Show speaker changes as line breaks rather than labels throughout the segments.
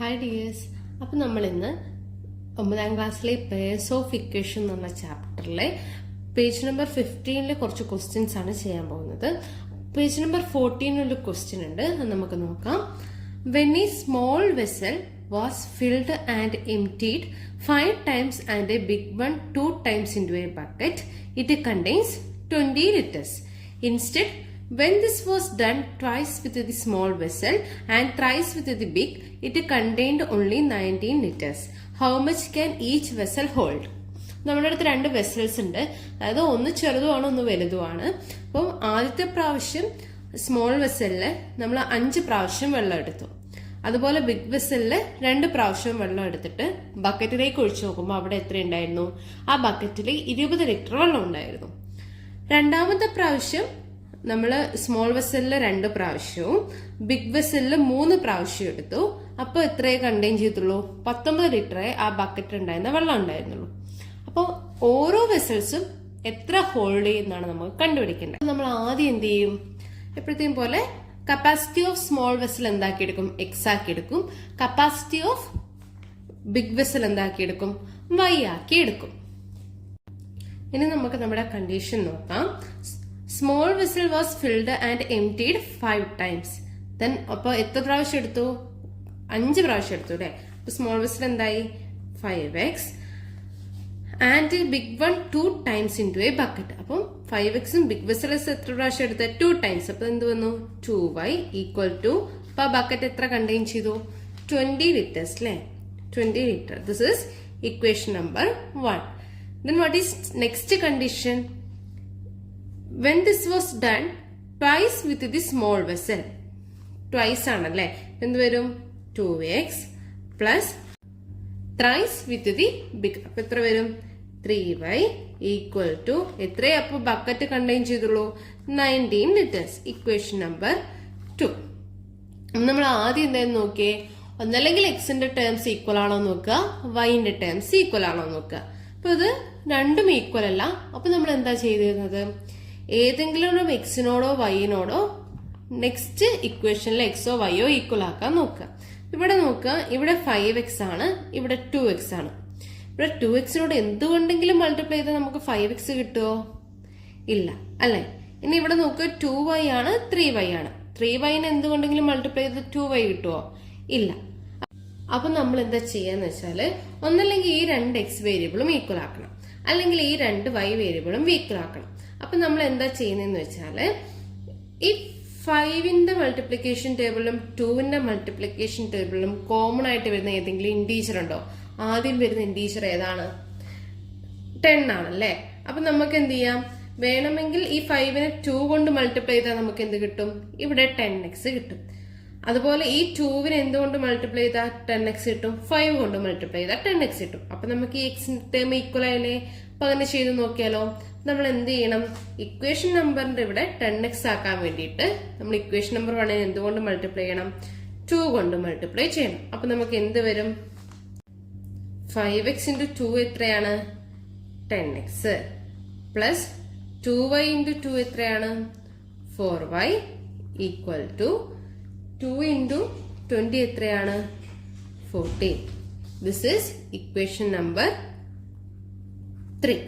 Hi dears. അപ്പം നമ്മൾ ഇന്ന് 9ാം ക്ലാസ്സിലെ പേഴ്സ് ഓഫ് ഇക്വേഷൻ എന്നുള്ള ചാപ്റ്ററിലെ പേജ് നമ്പർ 15 കുറച്ച് ക്വസ്റ്റ്യൻസ് ആണ് ചെയ്യാൻ പോകുന്നത്. പേജ് നമ്പർ 14 ഒരു ക്വസ്റ്റ്യൻ ഉണ്ട്, അത് നമുക്ക് നോക്കാം. When A small vessel was filled and emptied 5 times and a big one 2 times into a bucket, it contains 20 liters. Instead, when this was done twice with the small vessel and thrice with the big, it contained only 19 liters. How much can each vessel hold? നമ്മുടെ അടുത്ത് 2 vessels ഉണ്ട്, അതായത് ഒന്ന് ചെറുതുമാണ് ഒന്ന് വലുതുമാണ്. അപ്പം ആദ്യത്തെ പ്രാവശ്യം small വെസലില് നമ്മൾ 5 പ്രാവശ്യം വെള്ളം എടുത്തു. അതുപോലെ ബിഗ് വെസലില് 2 പ്രാവശ്യം വെള്ളം എടുത്തിട്ട് ബക്കറ്റിലേക്ക് ഒഴിച്ചു നോക്കുമ്പോൾ അവിടെ എത്ര ഉണ്ടായിരുന്നു? ആ ബക്കറ്റിൽ 20 ലിറ്റർ വെള്ളം ഉണ്ടായിരുന്നു. രണ്ടാമത്തെ പ്രാവശ്യം നമ്മള് സ്മോൾ വെസലില് 2 പ്രാവശ്യവും ബിഗ് വെസലില് 3 പ്രാവശ്യം എടുത്തു. അപ്പൊ എത്രയെ കണ്ടെയ്ൻ ചെയ്തുള്ളൂ? 19 ലിറ്ററെ ആ ബക്കറ്റ് ഉണ്ടായിരുന്ന വെള്ളം ഉണ്ടായിരുന്നുള്ളൂ. അപ്പോൾ ഓരോ വെസൽസും എത്ര ഹോൾഡ് ചെയ്യുന്നതാണ് നമുക്ക് കണ്ടുപിടിക്കേണ്ടത്. നമ്മൾ ആദ്യം എന്ത് ചെയ്യും? എപ്പോഴത്തെയും പോലെ കപ്പാസിറ്റി ഓഫ് സ്മോൾ വെസൽ എന്താക്കിയെടുക്കും? എക്സ് ആക്കിയെടുക്കും. കപ്പാസിറ്റി ഓഫ് ബിഗ് വെസൽ എന്താക്കിയെടുക്കും? വൈ ആക്കി എടുക്കും. ഇനി നമുക്ക് നമ്മുടെ കണ്ടീഷൻ നോക്കാം. Small vessel was filled and emptied 5 times. Then അപ്പൊ എത്ര പ്രാവശ്യം എടുത്തു? 5 പ്രാവശ്യം എടുത്തു അല്ലെ. അപ്പൊ സ്മോൾ വെസൽ എന്തായി? 5x and big one 2 times into a bucket. അപ്പം 5xും ബിഗ് വെസൽസ് എത്ര പ്രാവശ്യം എടുത്ത്? 2 times. അപ്പൊ എന്ത് വന്നു? 2y ഈക്വൽ ടു, അപ്പൊ ആ ബക്കറ്റ് എത്ര കണ്ടെയ്ൻ ചെയ്തു? 20 liters അല്ലെ. 20 liter. This is equation number 1. Then what is next condition? When this was done twice with the small vessel, twice ആണല്ലേ, എന്ത് വരും? 2x plus thrice with the big. അപ്പൊ എത്ര വരും? 3y ഈക്വൽ ടു എത്രയെ അപ്പൊ bucket contain ചെയ്തുള്ളൂ? 19 liters. Equation number 2. നമ്മൾ ആദ്യം എന്തായാലും നോക്കിയേ, ഒന്നല്ലെങ്കിൽ എക്സിന്റെ ടേംസ് ഈക്വൽ ആണോ നോക്കുക, വൈന്റെ ടേംസ് ഈക്വൽ ആണോ നോക്കുക. അപ്പൊ ഇത് രണ്ടും ഈക്വൽ അല്ല. അപ്പൊ നമ്മൾ എന്താ ചെയ്തിരുന്നത്? ഏതെങ്കിലും ഒരു എക്സിനോടോ വൈനോടോ നെക്സ്റ്റ് ഇക്വേഷനിൽ എക്സോ വൈയോ ഈക്വൽ ആക്കാൻ നോക്കുക. ഇവിടെ നോക്കുക, ഇവിടെ 5x ആണ്, ഇവിടെ 2x ആണ്. ഇവിടെ 2xനോട് എന്തുകൊണ്ടെങ്കിലും മൾട്ടിപ്ലൈ ചെയ്താൽ നമുക്ക് 5x കിട്ടുമോ? ഇല്ല അല്ലെ. ഇനി ഇവിടെ നോക്കുക, 2y ആണ്, 3y ആണ്. 3yനെ എന്തുകൊണ്ടെങ്കിലും മൾട്ടിപ്ലൈ ചെയ്ത് 2y കിട്ടുമോ? ഇല്ല. അപ്പൊ നമ്മൾ എന്താ ചെയ്യാന്ന് വെച്ചാല്, ഒന്നല്ലെങ്കിൽ ഈ 2 x വേരിയബിളും ഈക്വൽ ആക്കണം, അല്ലെങ്കിൽ ഈ 2 y വേരിയബിളും ഈക്വൽ ആക്കണം. അപ്പൊ നമ്മൾ എന്താ ചെയ്യുന്നതെന്ന് വെച്ചാല്, ഈ 5ന്റെ മൾട്ടിപ്ലിക്കേഷൻ ടേബിളിലും 2ന്റെ മൾട്ടിപ്ലിക്കേഷൻ ടേബിളിലും കോമൺ ആയിട്ട് വരുന്ന ഏതെങ്കിലും ഇൻറ്റീജർ ഉണ്ടോ? ആദ്യം വരുന്ന ഇൻറ്റീജർ ഏതാണ്? 10 ആണല്ലേ. അപ്പൊ നമുക്ക് എന്ത് ചെയ്യാം? വേണമെങ്കിൽ ഈ 5നെ 2 കൊണ്ട് മൾട്ടിപ്ലൈ ചെയ്താൽ നമുക്ക് എന്ത് കിട്ടും? ഇവിടെ 10x കിട്ടും. അതുപോലെ ഈ 2വിനെ എന്തുകൊണ്ട് മൾട്ടിപ്ലൈ ചെയ്താൽ 10x കിട്ടും? 5 കൊണ്ട് മൾട്ടിപ്ലൈ ചെയ്താൽ 10x കിട്ടും. അപ്പൊ നമുക്ക് ഈ എക്സിന്റെ ടേം ഈക്വൽ ആയില്ലേ? അപ്പൊ അങ്ങനെ ചെയ്ത് നോക്കിയാലോ. നമ്മൾ എന്ത് ചെയ്യണം? ഇക്വേഷൻ നമ്പറിന്റെ ഇവിടെ 10x ആക്കാൻ വേണ്ടിയിട്ട് നമ്മൾ ഇക്വേഷൻ നമ്പർ 1നെ എന്തുകൊണ്ട് മൾട്ടിപ്ലൈ ചെയ്യണം? 2 കൊണ്ട് മൾട്ടിപ്ലൈ ചെയ്യണം. അപ്പൊ നമുക്ക് എന്ത് വരും? 5x into 2 എത്രയാണ്? 10x പ്ലസ് 2y into 2 എത്രയാണ്? 4y ഈക്വൽ ടു 2 into 20 എത്രയാണ്? 14. This is equation number 3.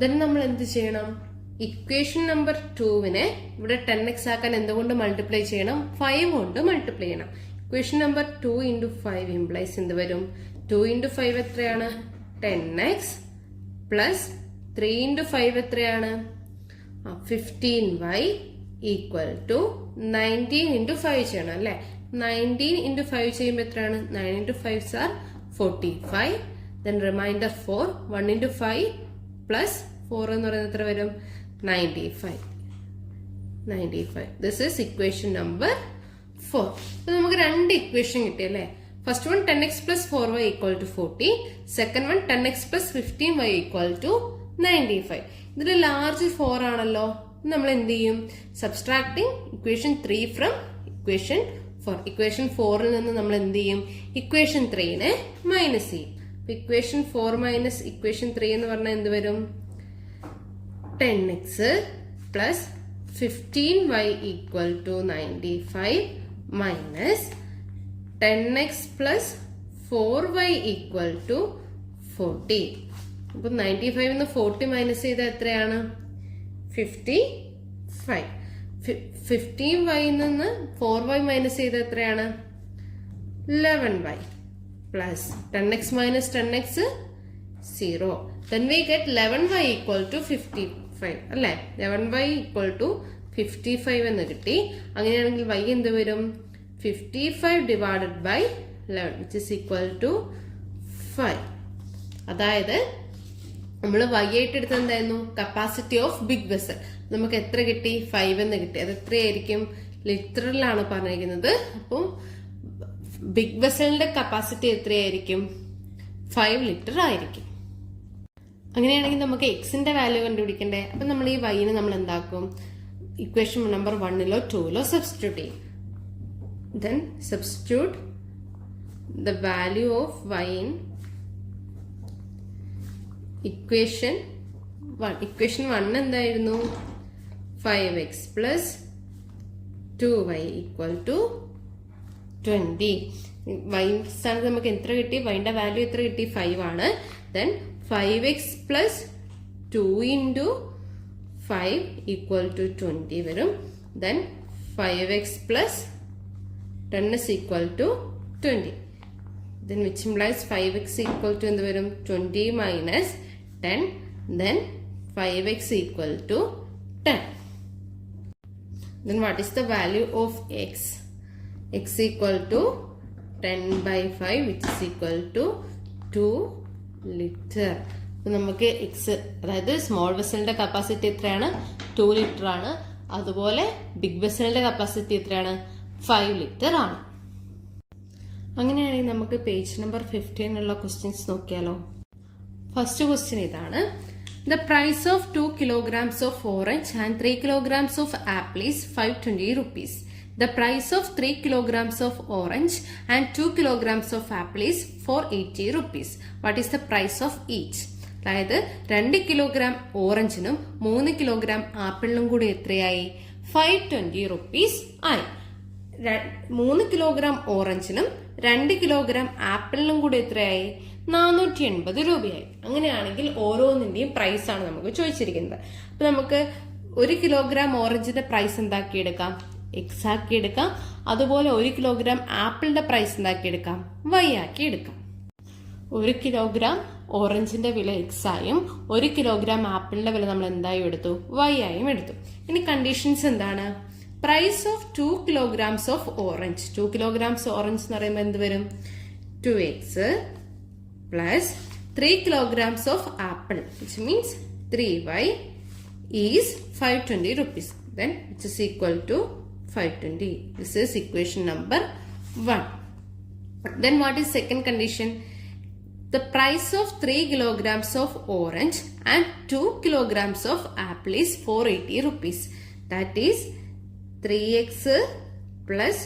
Then നമ്മൾ എന്ത് ചെയ്യണം? ഇക്വേഷൻ നമ്പർ 2വിനെ ഇവിടെ 10x ആക്കാൻ എന്തുകൊണ്ട് മൾട്ടിപ്ലൈ ചെയ്യണം? 5 കൊണ്ട് മൾട്ടിപ്ലൈ ചെയ്യണം. ഇക്വേഷൻ നമ്പർ 2 into 5 ഇംപ്ലൈസ് എന്ത് വരും? 2 into 5 എത്രയാണ്? 10x പ്ലസ് 3 into 5 എത്രയാണ്? 15y ഈക്വൽ ടു 19 into 5 ചെയ്യണം അല്ലെ. 19 into 5 ചെയ്യുമ്പോൾ എത്രയാണ്? 9 into 5 are 45. Then remainder 4. 1 into 5 plus 4 എന്ന് പറയുന്നത് എത്ര വരും? 95. This is equation number 4. അപ്പൊ നമുക്ക് 2 ഇക്വേഷൻ കിട്ടി അല്ലെ. First one 10x plus 4y equal to 40. Second one 10x plus 15y equal to 95. ഇതിൽ ലാർജ് 4 ആണല്ലോ. നമ്മൾ എന്ത് ചെയ്യും? Subtracting equation 3 from equation 4. Equation 4ൽ നിന്ന് നമ്മൾ എന്ത് ചെയ്യും? ഇക്വേഷൻ 3നെ മൈനസ് ചെയ്യും. ഇക്വേഷൻ 4 മൈനസ് ഇക്വേഷൻ 3 എന്ന് പറഞ്ഞാൽ എന്ത് വരും? 10x plus 15y equal to 95 minus 10x plus 4y equal to 40. അപ്പൊ 95 40 മൈനസ് ചെയ്താൽ എത്രയാണ്? 55. 15y നിന്ന് 4y മൈനസ് ചെയ്താൽ എത്രയാണ്? 11y plus 10x minus 10x 0. Then we get 11y equal to 55 അല്ലേ? 11y equal to 55 എന്ന് കിട്ടി. അങ്ങനെയാണെങ്കിൽ y എന്ത് വരും? 55 divided by 11 which is equal to 5. അതായത് നമ്മൾ y ആയിട്ട് എടുത്തത് എന്തായിരുന്നു? Capacity of big vessel. നമുക്ക് എത്ര കിട്ടി? 5 എന്ന് കിട്ടി. അത് എത്രയായിരിക്കും? ലിറ്ററിലാണ് പറഞ്ഞിരിക്കുന്നത്. അപ്പോൾ ബിഗ് വെസലിന്റെ കപ്പാസിറ്റി എത്രയായിരിക്കും? 5 ലിറ്റർ ആയിരിക്കും. അങ്ങനെയാണെങ്കിൽ നമുക്ക് എക്സിന്റെ വാല്യൂ കണ്ടുപിടിക്കണ്ടേ? അപ്പൊ നമ്മൾ ഈ വൈനെ നമ്മൾ എന്താക്കും? ഇക്വേഷൻ നമ്പർ 1ലോ 2ലോ സബ്സ്റ്റിറ്റ്യൂട്ട് ചെയ്യും. Then substitute the value of y in equation 1. Equation 1 എന്തായിരുന്നു? 5x plus 2y equal to 20. y സ്ഥാനത്ത് നമുക്ക് എത്ര കിട്ടി? yന്റെ വാല്യൂ എത്ര കിട്ടി? 5 ആണ്. Then 5x plus 2 into 5 equal to 20 വരും. Then 5x plus 10 is equal to 20. Then which implies 5x equal to എന്ത് വരും? 20 minus 10. Then 5x equal to 10. Then what is the value of x? X equal to 10 by 5 which is equal to 2 litre. നമുക്ക് X, അതായത് small വെസലിന്റെ capacity എത്രയാണ്? 2 litre ആണ്. അതുപോലെ big വെസലിന്റെ capacity എത്രയാണ്? 5 litre ആണ്. അങ്ങനെയാണെങ്കിൽ നമുക്ക് പേജ് നമ്പർ 15 ഉള്ള ക്വസ്റ്റ്യൻസ് നോക്കിയാലോ. ഫസ്റ്റ് ക്വസ്റ്റ്യൻ ഇതാണ്. The price of 2 kilograms of orange and 3 kilograms of apple is 520 rupees. The price of 3 kilograms of orange and 2 kilograms of apple is 480 rupees. What is the price of each? അതായത് 2 kilogram ഓറഞ്ചിനും 3 kilogram ആപ്പിളിനും കൂടി എത്രയായി? 520 rupees ആയി. 3 kilogram ഓറഞ്ചിനും 2 kilogram ആപ്പിളിനും കൂടി എത്രയായി? 480 രൂപയായി. അങ്ങനെയാണെങ്കിൽ ഓരോന്നിന്റെയും price ആണ് നമുക്ക് ചോദിച്ചിരിക്കുന്നത്. അപ്പൊ നമുക്ക് 1 കിലോഗ്രാം ഓറഞ്ചിന്റെ പ്രൈസ് എന്താക്കിയെടുക്കാം? എക്സ് ആക്കി എടുക്കാം. അതുപോലെ 1 കിലോഗ്രാം ആപ്പിളിന്റെ പ്രൈസ് എന്താക്കി എടുക്കാം? വൈ ആക്കി എടുക്കാം. 1 കിലോഗ്രാം ഓറഞ്ചിന്റെ വില എക്സ് ആയും 1 കിലോഗ്രാം ആപ്പിളിന്റെ വില നമ്മൾ എന്തായും എടുത്തു? വൈ ആയും എടുത്തു. ഇനി കണ്ടീഷൻസ് എന്താണ്? Price of 2 kilograms of orange. 2 kilograms orange എന്ന് പറയുമ്പോൾ എന്ത് വരും? 2x plus 3 kilograms of apple which means 3y is 520 rupees. Then which is equal to 520. This is equation number 1. Then what is second condition? The price of 3 kilograms of orange and 2 kilograms of apple is 480 rupees. That is 3x plus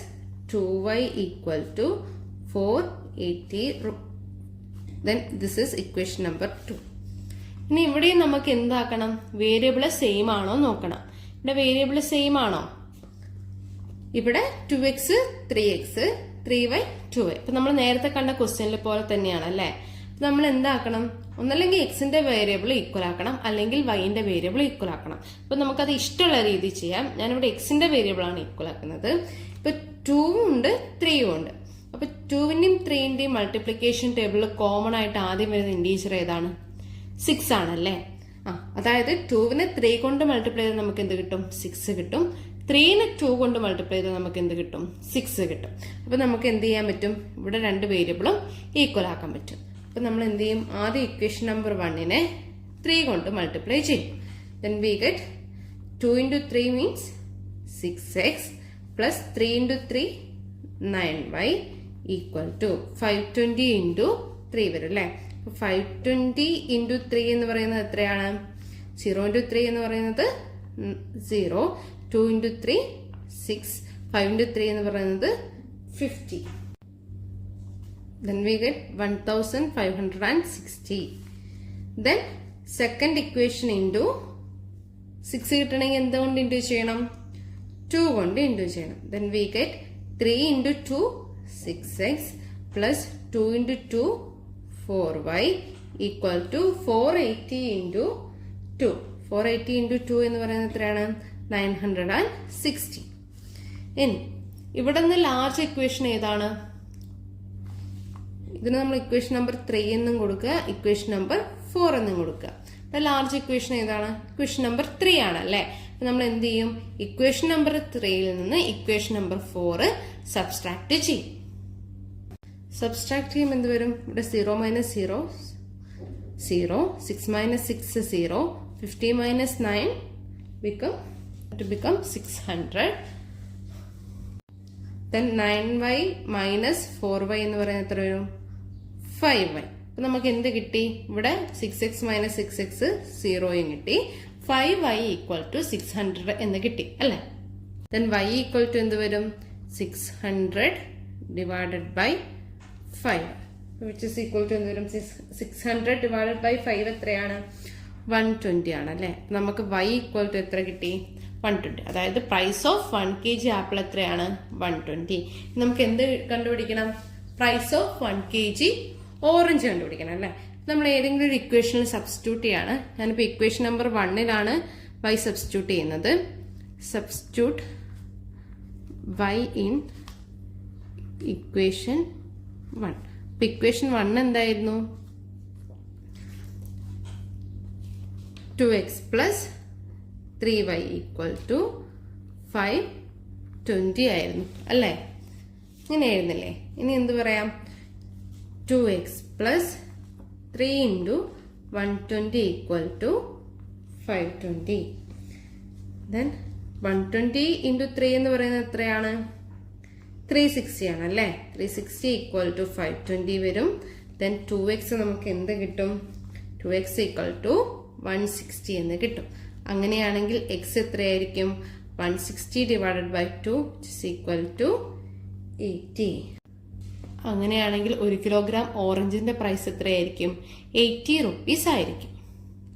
2y equal to 480 rupees. Then this is equation number 2. ഇനി ഇവിടെ നമുക്ക് എന്താക്കണം? Variable same ആണോ നോക്കണം. ഇവിടെ variable same ആണോ? ഇവിടെ 2x 3x 3y 2y. ഇപ്പൊ നമ്മൾ നേരത്തെ കണ്ട ക്വസ്റ്റ്യനിൽ പോലെ തന്നെയാണ് അല്ലെ. നമ്മൾ എന്താക്കണം? ഒന്നല്ലെങ്കിൽ എക്സിന്റെ വേരിയബിൾ ഈക്വൽ ആക്കണം, അല്ലെങ്കിൽ വൈന്റെ വേരിയബിൾ ഈക്വൽ ആക്കണം. അപ്പൊ നമുക്കത് ഇഷ്ടമുള്ള രീതി ചെയ്യാം. ഞാനിവിടെ എക്സിന്റെ വേരിയബിൾ ആണ് ഈക്വൽ ആക്കുന്നത്. ഇപ്പൊ 2 ഉണ്ട് 3 ഉണ്ട്. അപ്പൊ 2ന്റെയും 3ന്റെയും മൾട്ടിപ്ലിക്കേഷൻ ടേബിളിൽ കോമൺ ആയിട്ട് ആദ്യം വരുന്ന ഇൻഡീജർ ഏതാണ്? 6 ആണല്ലേ. അതായത് 2നെ 3 കൊണ്ട് മൾട്ടിപ്ലൈ ചെയ്താൽ നമുക്ക് എന്ത് കിട്ടും? 6 കിട്ടും. 3നെ 2 കൊണ്ട് മൾട്ടിപ്ലൈ ചെയ്താൽ നമുക്ക് എന്ത് കിട്ടും? 6 കിട്ടും. അപ്പൊ നമുക്ക് എന്ത് ചെയ്യാൻ പറ്റും? ഇവിടെ 2 വേരിയബിളും ഈക്വൽ ആക്കാൻ പറ്റും. അപ്പൊ നമ്മൾ എന്ത് ചെയ്യും? ആദ്യം ഇക്വേഷൻ നമ്പർ 1നെ 3 കൊണ്ട് മൾട്ടിപ്ലൈ ചെയ്യും. Then we get 2 into 3 means 6x plus 3 into 3 9y equal to 520 into 3 വരും അല്ലെ. 520 into 3 എന്ന് പറയുന്നത് എത്രയാണ്? 0 into 3 എന്ന് പറയുന്നത് 0. 2 into 3 6. 5 into 3 എന്ന് പറയുന്നത് 50. Then we get 1560. Then second equation into 6 കിട്ടണമെങ്കിൽ എന്തുകൊണ്ട് ഇൻറ്റു ചെയ്യണം? 2 കൊണ്ട് ഇൻറ്റു ചെയ്യണം. Then we get 3 into 2 6x plus 2 into 2 4y equal to 480 into 2. 480 into 2 എന്ന് പറയുന്നത് എത്രയാണ്? 960. ഇനി ഇവിടെ നിന്ന് ലാർജ് ഇക്വേഷൻ ഏതാണ്? ഇതിന് നമ്മൾ ഇക്വേഷൻ നമ്പർ 3 എന്നും കൊടുക്കുക, ഇക്വേഷൻ നമ്പർ 4 എന്നും കൊടുക്കുക. ലാർജ് ഇക്വേഷൻ ഏതാണ്? ഇക്വേഷൻ നമ്പർ 3 ആണ് അല്ലെ? നമ്മൾ എന്ത് ചെയ്യും? ഇക്വേഷൻ നമ്പർ 3യിൽ നിന്ന് ഇക്വേഷൻ നമ്പർ 4 സബ്സ്ട്രാക്ട് ചെയ്യും. സബ്സ്ട്രാക്ട് ചെയ്യുമ്പോൾ എന്ത് വരും? ഇവിടെ 0 minus 0 0, 6 minus 6 0, 50 minus 9 become 600. Then 9y minus 4y എന്ന് പറയുന്നത് എത്ര വരും? 5y. അപ്പൊ നമുക്ക് എന്ത് കിട്ടി? ഇവിടെ 6x minus 6x 0യും കിട്ടി, 5y equal to 600 എന്ന് കിട്ടി അല്ലെ? Then y equal to എന്ത് വരും? 600 divided by 5, which is equal to എന്ത് വരും? 600 divided by 5 എത്രയാണ്? 120 ആണ് അല്ലെ? നമുക്ക് y equal to എത്ര കിട്ടി? 120. അതായത് പ്രൈസ് ഓഫ് 1 kg ആപ്പിൾ എത്രയാണ്? 120. നമുക്ക് എന്ത് കണ്ടുപിടിക്കണം? പ്രൈസ് ഓഫ് 1 kg ഓറഞ്ച് കണ്ടുപിടിക്കണം അല്ലെ? നമ്മൾ ഏതെങ്കിലും ഒരു ഇക്വേഷനിൽ സബ്സ്റ്റിറ്റ്യൂട്ട് ചെയ്യാണ്. ഞാനിപ്പോൾ ഇക്വേഷൻ നമ്പർ 1ലാണ് y സബ്സ്റ്റിറ്റ്യൂട്ട് ചെയ്യുന്നത്. Substitute y in equation 1. അപ്പൊ ഇക്വേഷൻ 1 എന്തായിരുന്നു? 2x plus 3y equal to 520 ആയിരുന്നു അല്ലേ? ഇങ്ങനെ ആയിരുന്നില്ലേ? ഇനി എന്ത് പറയാം? 2x plus 3 into 120 equal to 520. Then 120 into 3 എന്ന് പറയുന്നത് എത്രയാണ്? 360 ആണ് അല്ലേ? 360 equal to 520 വരും. Then 2x നമുക്ക് എന്ത് കിട്ടും? 2x equal to 160 എന്ന് കിട്ടും. അങ്ങനെയാണെങ്കിൽ x എത്രയായിരിക്കും? 160 divided by 2 which is equal to 80. അങ്ങനെയാണെങ്കിൽ 1 കിലോഗ്രാം ഓറഞ്ചിന്റെ പ്രൈസ് എത്രയായിരിക്കും? 80 rupees ആയിരിക്കും.